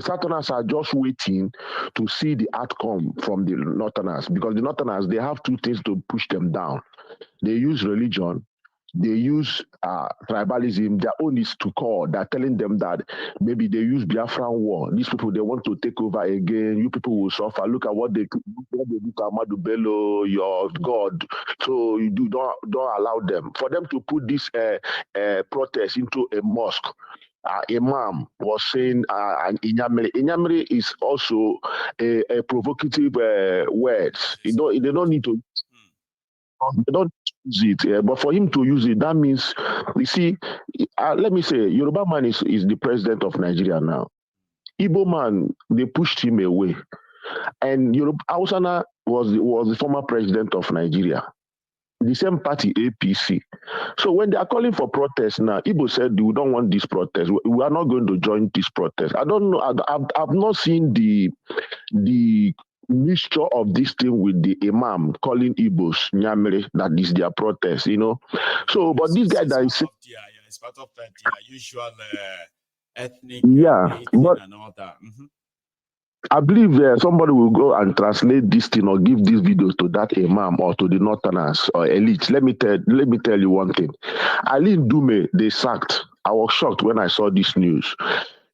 Southerners are just waiting to see the outcome from the Northerners, because the Northerners, they have two things to push them down. They use religion, they use tribalism. Their own is to call. They're telling them that maybe they use Biafran war. These people, they want to take over again. You people will suffer. Look at what they do to Ahmadu Bello, your God. So you don't allow them. For them to put this protest into a mosque. Imam was saying, and Inyamiri is also a provocative words. They don't need to. They don't use it, but for him to use it, that means, you see, let me say, Yoruba man is the president of Nigeria now. Igbo man, they pushed him away, and Hausana was the former president of Nigeria. The same party, APC. So when they are calling for protest now, Igbo said, we don't want this protest. We are not going to join this protest. I don't know. I've not seen the mixture of this thing with the imam calling Igbos Nyamere, that is their protest, So, but this guy that is... It's part of their usual ethnic but and all that. Mm-hmm. I believe somebody will go and translate this thing or give these videos to that imam or to the Northerners or elites. Let me tell you one thing. Ali Dume, they sacked. I was shocked when I saw this news.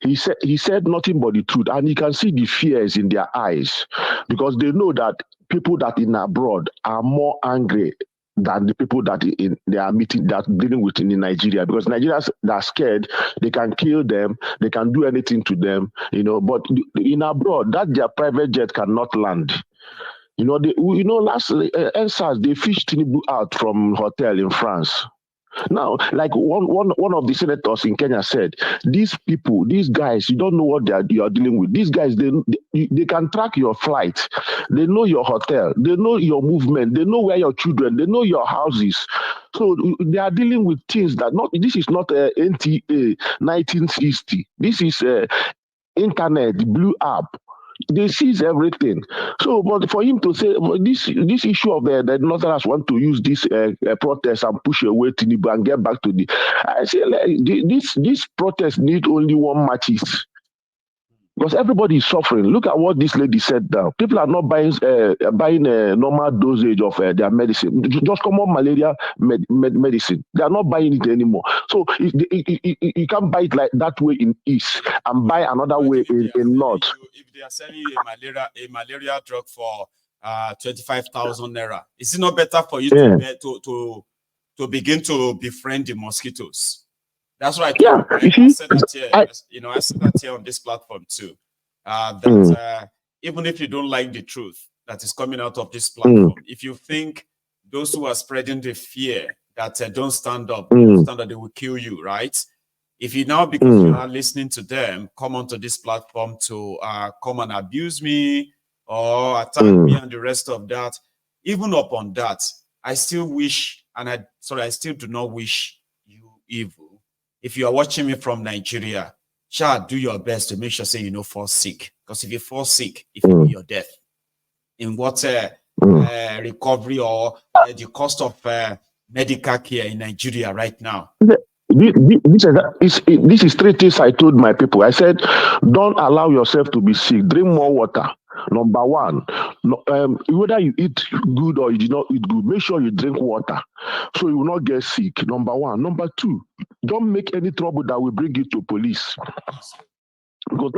He said nothing but the truth, and you can see the fears in their eyes, because they know that people that in abroad are more angry than the people that they are meeting, that dealing with in Nigeria, because Nigerians are scared. They can kill them, they can do anything to them, But in abroad, that their private jet cannot land. Last NSAS, they fished Tinubu out from hotel in France. Now, like one of the senators in Kenya said, these people, these guys, you don't know what you are dealing with. These guys, they can track your flight. They know your hotel. They know your movement. They know where your children. They know your houses. So they are dealing with things that this is not NTA 1960. This is internet, blue app. They seize everything. So, but for him to say this issue of the Northerners want to use this protest and push away Tinubu and get back to I say this protest need only one matches. Because everybody is suffering. Look at what this lady said now. People are not buying a normal dosage of their medicine, just common malaria medicine. They are not buying it anymore. So you can't buy it like that way in East and buy another way in North. If they are selling you a malaria drug for 25,000 naira, is it not better for you to begin to befriend the mosquitoes? That's right. I said that here. I said that here on this platform too. Even if you don't like the truth that is coming out of this platform, if you think those who are spreading the fear that don't stand up, they will kill you, right? If you now, because you are listening to them, come onto this platform to come and abuse me or attack me and the rest of that, even upon that, I still wish, and I still do not wish you evil. If you are watching me from Nigeria, do your best to make sure you don't fall sick. Because if you fall sick, it will be your death. In what recovery or the cost of medical care in Nigeria right now. This is three things I told my people. I said, don't allow yourself to be sick. Drink more water. Number one, whether you eat good or you do not eat good, make sure you drink water so you will not get sick. Number one. Number two, don't make any trouble that will bring you to police. Because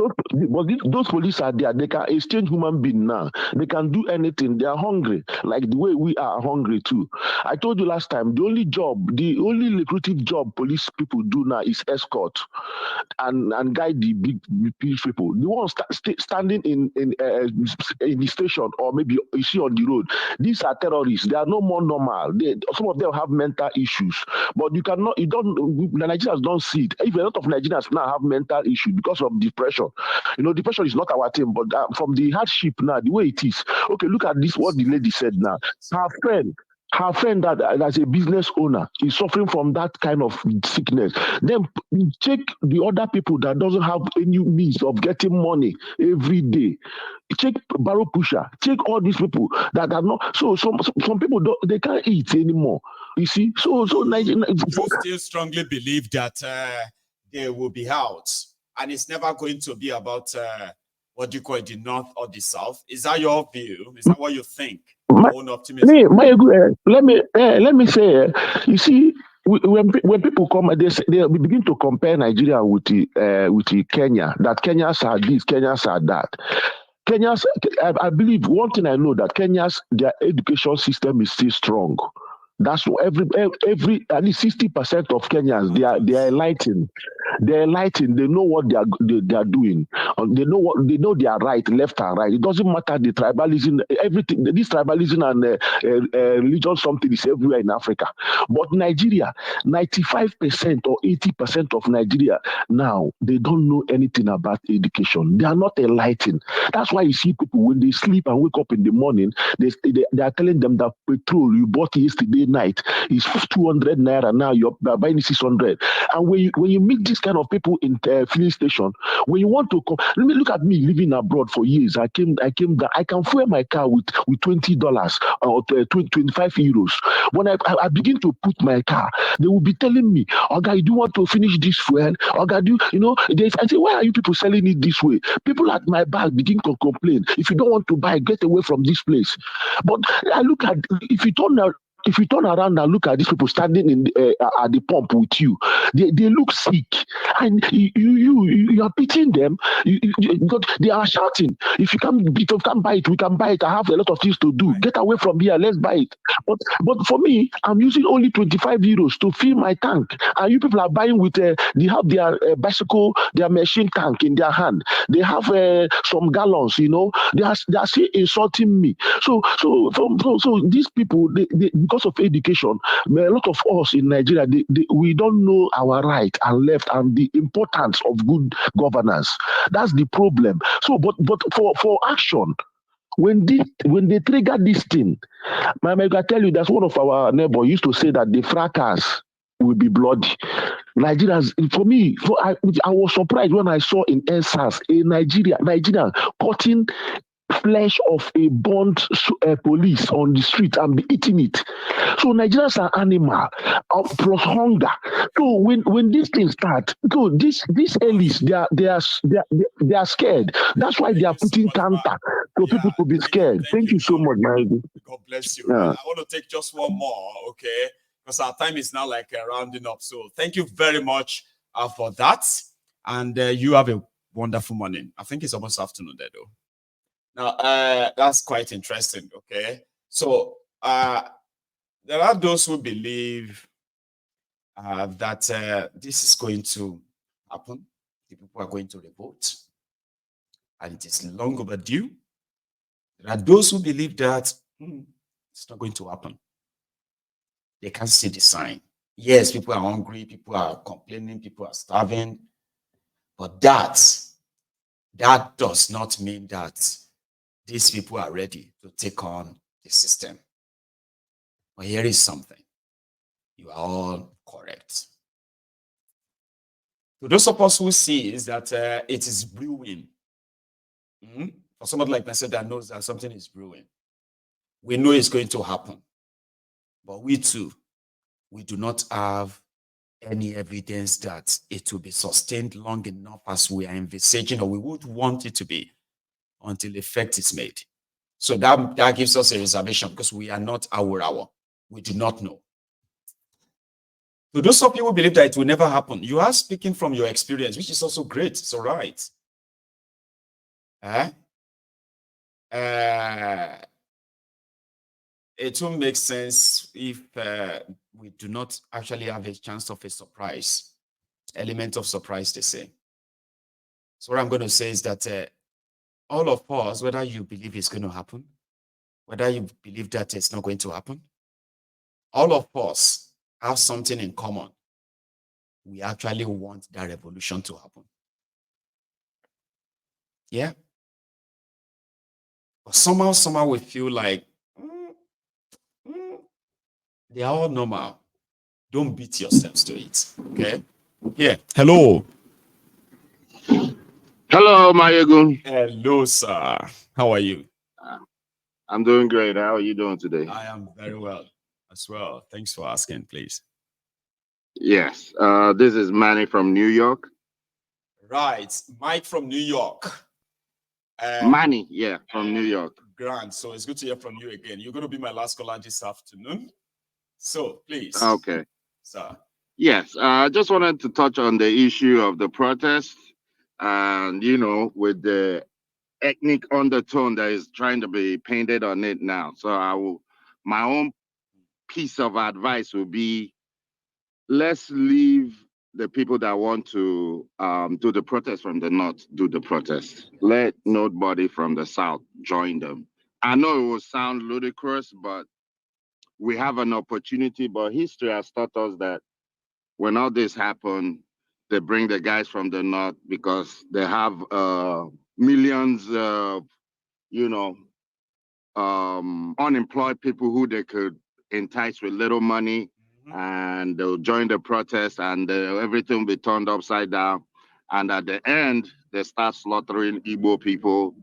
those police are there. They can exchange human being now. They can do anything. They are hungry, like the way we are hungry too. I told you last time, the only lucrative job police people do now is escort and guide the big people. The ones standing in the station or maybe you see on the road, these are terrorists. They are no more normal. Some of them have mental issues, but the Nigerians don't see it. Even a lot of Nigerians now have mental issues because of depression. Depression is not our thing, but from the hardship now, the way it is. Okay, look at this, what the lady said now. Her friend that's a business owner is suffering from that kind of sickness. Then check the other people that doesn't have any means of getting money every day. Check barrow pusher. Check all these people that are not. So some people they can't eat anymore. You see. So you still strongly believe that they will be out and it's never going to be about what do you call it, the North or the South. Is that your view? Is that what you think? My, Own optimism. let me say, you see, when people come, they begin to compare Nigeria with the Kenya. That Kenyans are this, Kenyans are that. Kenya's, I believe one thing I know that Kenya's their education system is still strong. That's what every at least 60% of Kenyans they are enlightened. They're enlightened. They know what they are doing. They know they are right, left and right. It doesn't matter the tribalism, everything. This tribalism and religion something is everywhere in Africa. But Nigeria, 95% or 80% of Nigeria now they don't know anything about education. They are not enlightened. That's why you see people when they sleep and wake up in the morning, they are telling them that petrol you bought yesterday night is 200 naira. Now you're buying 600. And when you meet this kind of people in filling station, when you want to come, look at me living abroad for years. I came down. I can fuel my car with $20 or 25 euros. When I begin to put my car, they will be telling me, "Okay, do you want to finish this fuel? Okay, I say, why are you people selling it this way? People at my back begin to complain. If you don't want to buy, get away from this place." But I look at if you turn around and look at these people standing at the pump with you, they look sick, and you are pitying them. Because they are shouting, "If you can't buy it, we can buy it. I have a lot of things to do. Get away from here. Let's buy it." But for me, I'm using only 25 euros to fill my tank, and you people are buying with they have their bicycle, their machine tank in their hand. They have some gallons. They are still insulting me. So these people, because of education, a lot of us in Nigeria, we don't know our right and left and the importance of good governance. That's the problem. So, but for action, when they trigger this thing, I can tell you that's one of our neighbor used to say that the fracas will be bloody. Nigerians, for me, I was surprised when I saw in NSAS a Nigerian cutting flesh of a burnt police on the street and be eating it. So Nigerians are animal plus hunger. So when these things start, these elites they are scared. That's why they are putting counter so people to be scared. Thank you so much, man. God bless you. Yeah. I want to take just one more, okay? Because our time is now like rounding up. So thank you very much for that. And you have a wonderful morning. I think it's almost afternoon there, though. Now, that's quite interesting, okay? So there are those who believe that this is going to happen. The people are going to revolt, and it is long overdue. There are those who believe that it's not going to happen. They can't see the sign. Yes, people are hungry, people are complaining, people are starving, but that does not mean that these people are ready to take on the system. But here is something. You are all correct. To those of us who see is that it is brewing. For somebody like myself that knows that something is brewing, we know it's going to happen. But we too, we do not have any evidence that it will be sustained long enough as we are envisaging, or we would want it to be, until effect is made. So that gives us a reservation because we are not our. We do not know. So those of you who believe that it will never happen, you are speaking from your experience, which is also great. It's all right. It will make sense if we do not actually have a chance of a surprise, element of surprise, they say. So what I'm going to say is that all of us, whether you believe it's going to happen, whether you believe that it's not going to happen, all of us have something in common. We actually want that revolution to happen. Yeah. But somehow we feel like they are all normal. Don't beat yourselves to it. Okay? Yeah. Hello. Hello, Mayegun. Hello, sir. How are you? I'm doing great. How are you doing today? I am very well as well. Thanks for asking, please. Yes. This is Manny from New York. Right. Mike from New York. Manny, yeah, from New York. Grant. So it's good to hear from you again. You're going to be my last caller this afternoon. So please. Okay. Sir. Yes, I just wanted to touch on the issue of the protest and, with the ethnic undertone that is trying to be painted on it now. So my own piece of advice would be, let's leave the people that want to do the protest from the north do the protest. Let nobody from the south join them. I know it will sound ludicrous, but we have an opportunity. But history has taught us that when all this happened, they bring the guys from the north because they have millions of, unemployed people who they could entice with little money, and they'll join the protest, and everything will be turned upside down. And at the end, they start slaughtering Igbo people,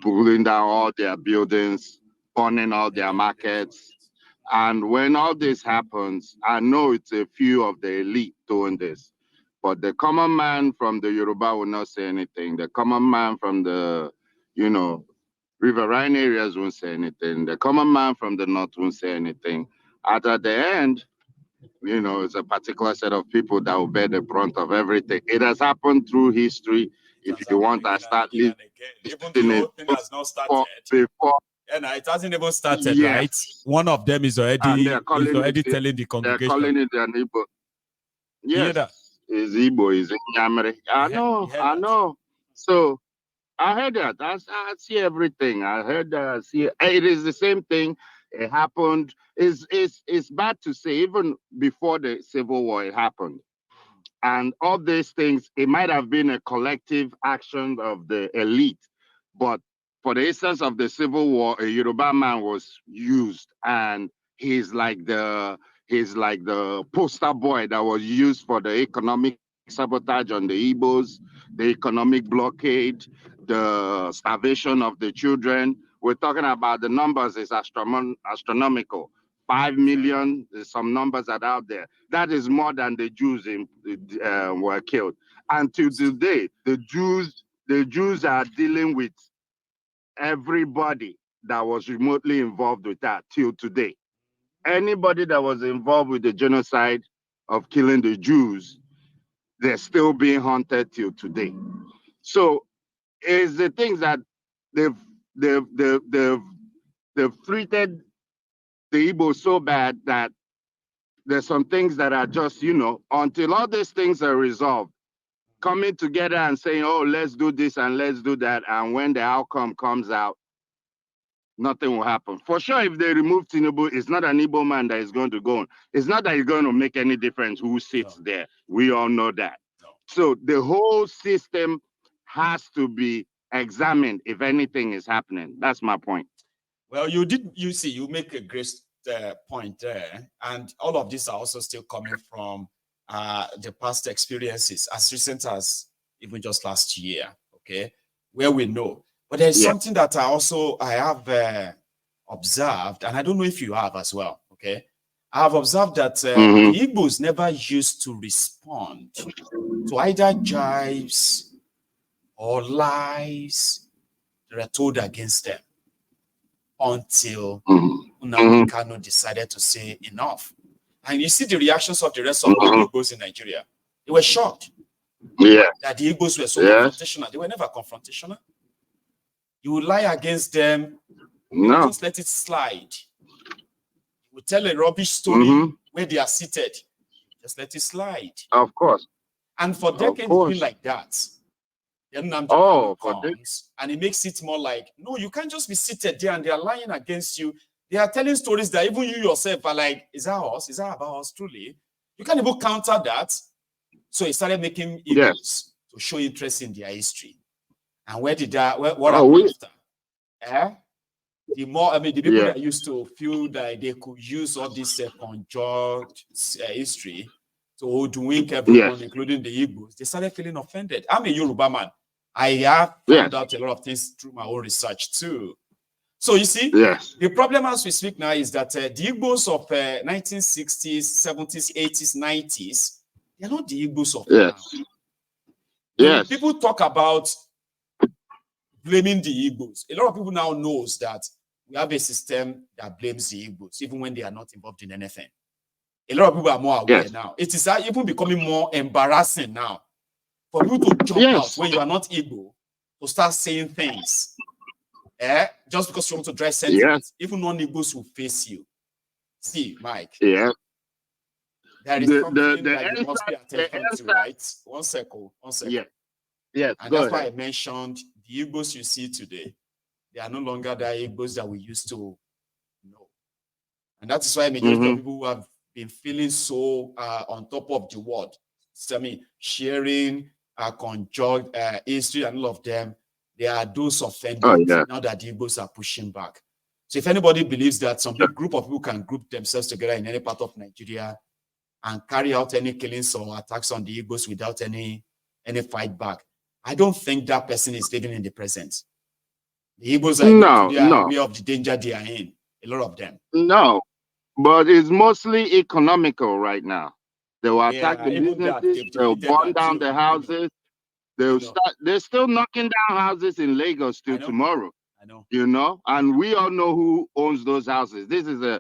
pulling down all their buildings, burning all their markets. And when all this happens, I know it's a few of the elite doing this, but the common man from the Yoruba will not say anything. The common man from the, riverine areas won't say anything. The common man from the north won't say anything. At the end, it's a particular set of people that will bear the brunt of everything. It has happened through history. If you want, I start even the whole thing has not started. Before. And it hasn't even started, Yes. right? One of them is already telling the congregation. They're calling it an Igbo. Yes, it's Igbo, it's Nyamere. I know. So I heard that. I see everything. I heard that. It is the same thing. It happened. It's bad to say, even before the Civil War, it happened. And all these things, it might have been a collective action of the elite, but for the instance of the Civil War, a Yoruba man was used, and he's like the poster boy that was used for the economic sabotage on the Igbos, the economic blockade, the starvation of the children. We're talking about the numbers is astronomical. 5 million, some numbers that are out there. That is more than the Jews were killed. Until today, the Jews are dealing with everybody that was remotely involved with that till today. Anybody that was involved with the genocide of killing the Jews, they're still being hunted till today. So it's the things that they've treated the Igbo so bad that there's some things that are just, until all these things are resolved, coming together and saying, oh, let's do this and let's do that. And when the outcome comes out, nothing will happen. For sure, if they remove Tinubu, it's not an Igbo man that is going to go on. It's not that it's going to make any difference who sits there. We all know that. So the whole system has to be examined if anything is happening. That's my point. Well, you make a great point there. And all of these are also still coming from the past experiences, as recent as even just last year, okay, where we know. But there's something that I have observed, and I don't know if you have as well, okay? I have observed that the Igbos never used to respond to either jibes or lies that are told against them until Nnamdi Kanu decided to say enough. And you see the reactions of the rest of the Igbos in Nigeria. They were shocked that the Igbos were so confrontational. They were never confrontational. You would lie against them, just let it slide. You would tell a rubbish story where they are seated, just let it slide. Of course. And for decades, it's been like that. Then Nnamdi comes, and it makes it more like, no, you can't just be seated there and they are lying against you. They are telling stories that even you yourself are like, is that us? Is that about us truly? You can't even counter that. So he started making Igbos to show interest in their history. And what happened after? The people that used to feel that they could use all this conjured history to hoodwink everyone, including the Igbos, they started feeling offended. I'm a Yoruba man. I have found out a lot of things through my own research too. So you see, the problem as we speak now is that the Igbos of 1960s, 70s, 80s, 90s, they're not the Igbos of now. Yes. People talk about blaming the Igbos. A lot of people now knows that we have a system that blames the Igbos, even when they are not involved in anything. A lot of people are more aware now. It is even becoming more embarrassing now for you to jump out when you are not Igbo to start saying things. Just because you want to drive sentiments. Even non-Igbos will face you. See, Mike. Yeah. There is something that you must pay attention to, right? One second. Yeah. Yes. And that's why I mentioned the Igbos you see today. They are no longer the Igbos that we used to know. And that is why majority of people who have been feeling so on top of the world, sharing conjunct history and all of them, they are those offended now that the Igbos are pushing back. So if anybody believes that some big group of people can group themselves together in any part of Nigeria and carry out any killings or attacks on the Igbos without any fight back, I don't think that person is living in the present. The Igbos are aware of the danger they are in, a lot of them. No, but it's mostly economical right now. They will attack the businesses, they'll burn down the houses, they're still knocking down houses in Lagos till tomorrow. I know. You know, and we all know who owns those houses. This is a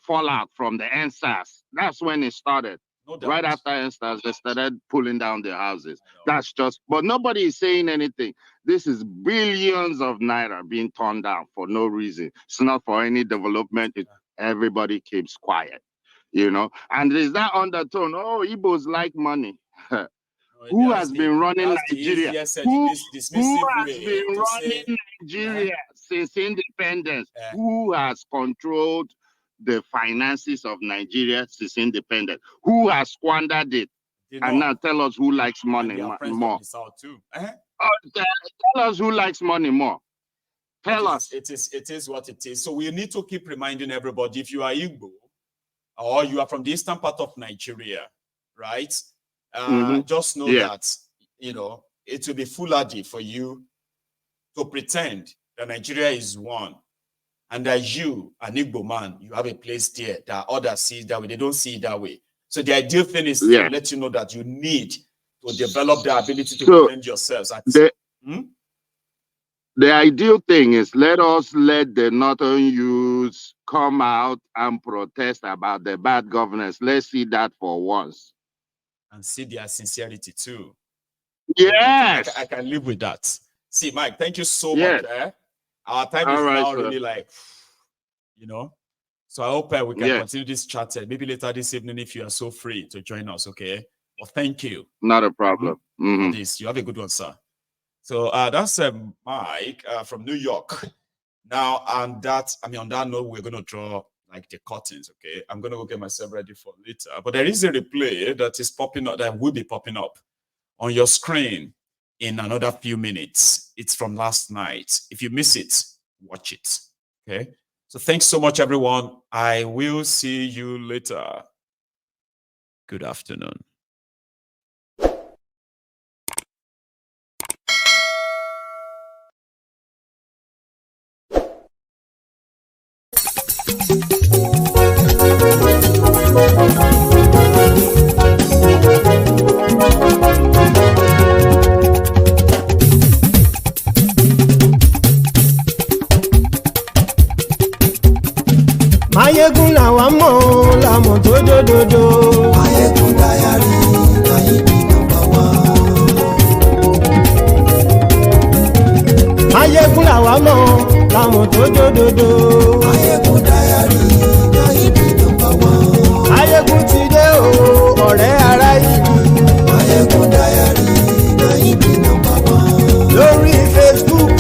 fallout from the NSAS. That's when it started. No doubt. Right after NSAS, they started pulling down their houses. That's just, but nobody is saying anything. This is billions of naira being torn down for no reason. It's not for any development. Everybody keeps quiet, you know. And there's that undertone, oh, Igbos like money. Who has been running Nigeria? Who has been running Nigeria since independence? Who has controlled the finances of Nigeria since independence? Who has squandered it? And now tell us who likes money more. Tell us who likes money more. Tell us. It is what it is. So we need to keep reminding everybody, if you are Igbo or you are from the eastern part of Nigeria, right? Just know that, you know, it will be foolhardy for you to pretend that Nigeria is one and that you, an Igbo man, you have a place there that others see it that way. They don't see it that way. So the ideal thing is to let you know that you need to develop the ability to defend yourselves. The ideal thing is let the northern youths come out and protest about the bad governance. Let's see that for once. And see their sincerity too. Yes. I can live with that. See, Mike, thank you so much. Our time is now really like, you know. So I hope we can continue this chat maybe later this evening if you are so free to join us, okay? Well, thank you. Not a problem. For this. You have a good one, sir. So that's Mike from New York. Now, on that note, we're going to draw like the curtains, okay? I'm going to go get myself ready for later. But there is a replay that is popping up, that will be popping up on your screen in another few minutes. It's from last night. If you miss it, watch it, okay? So thanks so much, everyone. I will see you later. Good afternoon. Mayegun làwa mọ̀ làmọ̀ tó dòdòdò. Mayegun Diary Nayibi #1. Mayegun làwa mọ̀ làmọ̀ tó dòdòdò. Mayegun Diary Nayibi #1. Mayegun ti dé o ọ̀rẹ́ ara ìlú. Mayegun Diary Nayibi #1. Lórí Facebook,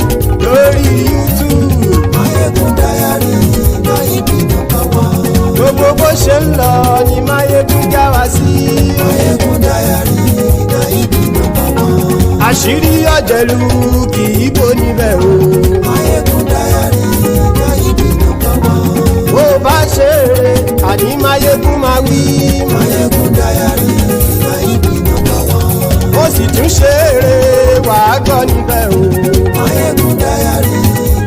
lórí YouTube. Mayegun Diary Nayibi #1. Gbogbo bó ṣe ń lọ ni Mayegun já wa sí. Mayegun Diary Nayibi #1. Àṣírí ọ̀jẹ̀lú kì í bò níbẹ̀ o. Mayegun Diary Nayibi #1. Bó bá ṣe eré àní Mayegun máa wí. Mayegun Diary Nayibi #1. Ó sì tún ṣe eré wàá gbọ́ níbẹ̀ o. Mayegun Diary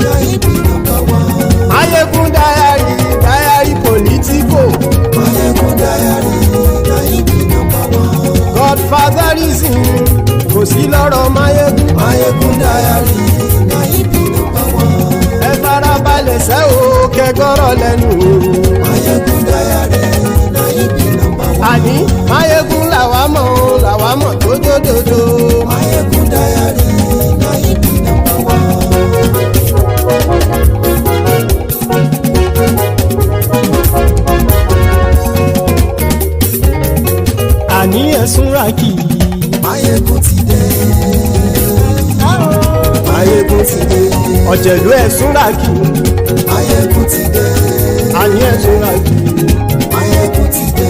Nayibi #1. Mayegun Diary political. Mayegun Diary Nayibi #1. Godfatherism sọ̀rọ̀ lẹ́nu o. Máyégún Diary náà ibi nọ́mbà wá. àní Máyégún làwa mọ̀ tó dódòdó. Máyégún Diary náà ibi nọ́mbà wá. àní ẹ̀sùn ràkì. Máyégún ti dé. Máyégún ti dé. ọ̀jẹ̀lú ẹ̀sùn ràkì. Máyégún ti dé. àní ẹ̀sùn ràkì. Máyégún ti dé.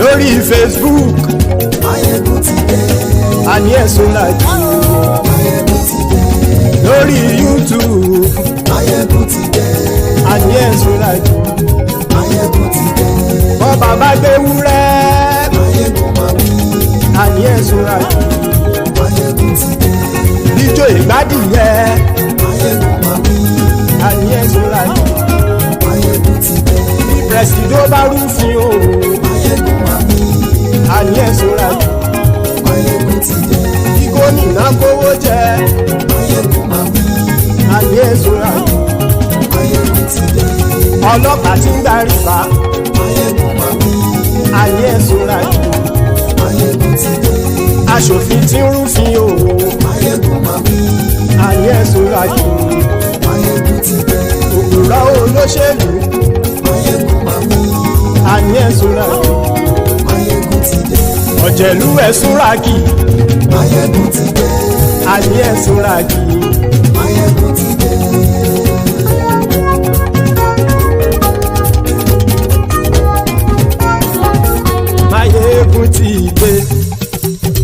lórí Facebook. Máyégún ti dé. àní ẹ̀sùn ràkì. Máyégún ti dé. lórí YouTube. Máyégún ti dé. àní ẹ̀sùn ràkì. Máyégún ti dé. bọ́ bàbá gbé wúrẹ́. Máyégún máa wí. àní ẹ̀sùn ràkì. Máyégún ti dé. ijó ìgbádìyẹ. Máyégún máa wí. àní ẹ̀sùn ràkì. Máyégún ti dé. pẹ̀sìdó bá rúfin o. Máyégún máa wí. àní ẹ̀sùn ràkì. Máyégún ti dé. kí gómìnà kówó jẹ. Máyégún máa wí. àní ẹ̀sùn ràkì. Máyégún ti dé. ọlọ́pàá tí ń darí bá. Máyégún máa wí. àní ẹ̀sùn ràkì. Máyégún ti dé. aṣòfin tí ń rúfin o. Máyégún máa wí. àní ẹ̀sùn ràkì. Máyégún ti dé. òpùrọ́ olóṣèlú. Máyégún máa wí. àní ẹ̀sùn ràkì. Máyégún ti dé. ọ̀jẹ̀lú ẹ̀sùn ràkì. Máyégún ti dé. àní ẹ̀sùn ràkì. Máyégún ti dé. Máyégún ti dé.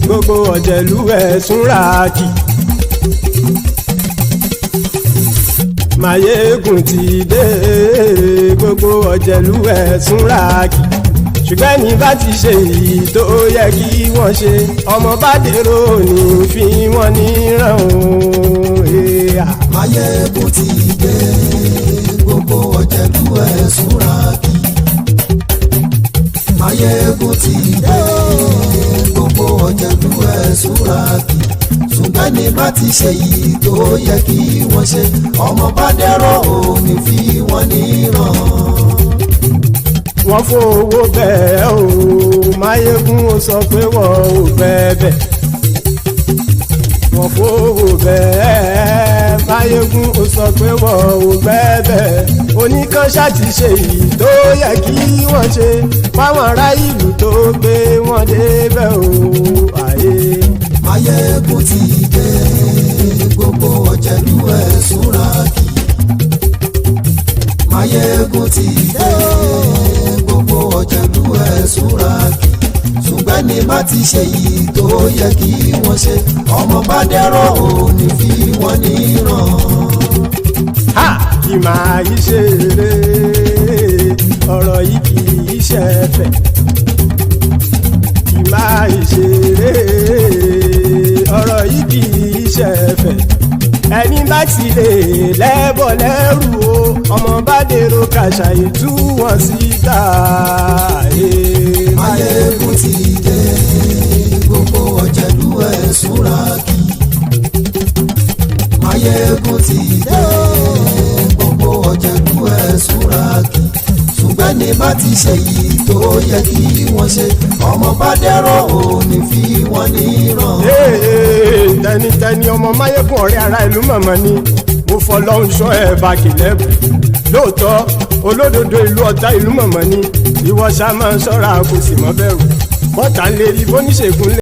gbogbo ọ̀jẹ̀lú ẹ̀sùn ràkì. Máyégún ti dé. gbogbo ọ̀jẹ̀lú ẹ̀sùn ràkì. ṣùgbọ́n ní bá ti ṣe èyí tó yẹ kí wọ́n ṣe ọmọ bá dèrò ní fi wọ́n níran o. Máyégún ti dé. Gbogbo ọ̀jẹ̀lú ẹ̀sùn ràkì. Máyégún ti dé. Gbogbo ọ̀jẹ̀lú ẹ̀sùn ràkì. ṣùgbọ́n ní bá ti ṣe yìí tó yẹ kí wọ́n ṣe ọmọ bá dẹ́rọ̀ ò ní fi wọ́n níran. wọ́n fowó bẹ́ẹ̀ o Máyégún ó sọ pé wọ́n ò fẹ́ bẹ́ẹ̀. wọ́n fowó bẹ́ẹ̀ Máyégún ó sọ pé wọ́n ò fẹ́ bẹ́ẹ̀. oníkanṣá ti ṣe yìí tó yẹ kí wọ́n ṣe fáwọn ará ìlú tó gbé wọn débẹ̀ o. àyè Máyégún ti dé gbogbo ọ̀jẹ̀lú ẹ̀sùn ràkì. Máyégún ti dé gbogbo ọ̀jẹ̀lú ẹ̀sùn ràkì. ṣùgbọ́n ní bá ti ṣe yìí tó yẹ kí wọ́n ṣe ọmọ bá dẹ́rọ̀ ò ní fi wọ́n níran. ha kì máa yí ṣe eré ọ̀rọ̀ yìí kì í ṣe ẹ̀fẹ̀. kì máa yí ṣe eré ọ̀rọ̀ yìí kì í ṣe ẹ̀fẹ̀. ẹni bá ti lè lẹ́bọ̀ lẹ́rù o ọmọ bá dèrò kàṣàyè tú wọn síta. Máyégún ti dé gbogbo ọ̀jẹ̀lú ẹ̀sùn ràkì. Máyégún ti dé gbogbo ọ̀jẹ̀lú ẹ̀sùn ràkì. ṣùgbọ́n ní bá ti ṣe yìí tó yẹ kí wọ́n ṣe ọmọ bá dẹ́rọ̀ ò ní fi wọ́n níran. tẹnitẹni ọmọ Máyégún ọ̀rẹ́ ara ìlú mọ̀mọ́ ni mo fọlọ́hún ṣọ́ ẹ̀ bá kìlẹ́bù. lóòótọ́ olódodo ìlú ọ̀tá ìlú mọ̀mọ́ ni ìwọ ṣá máa ń ṣọ́ra kò sì mọ́ bẹ̀rù bọ́tà ń lè rí bóníṣègùn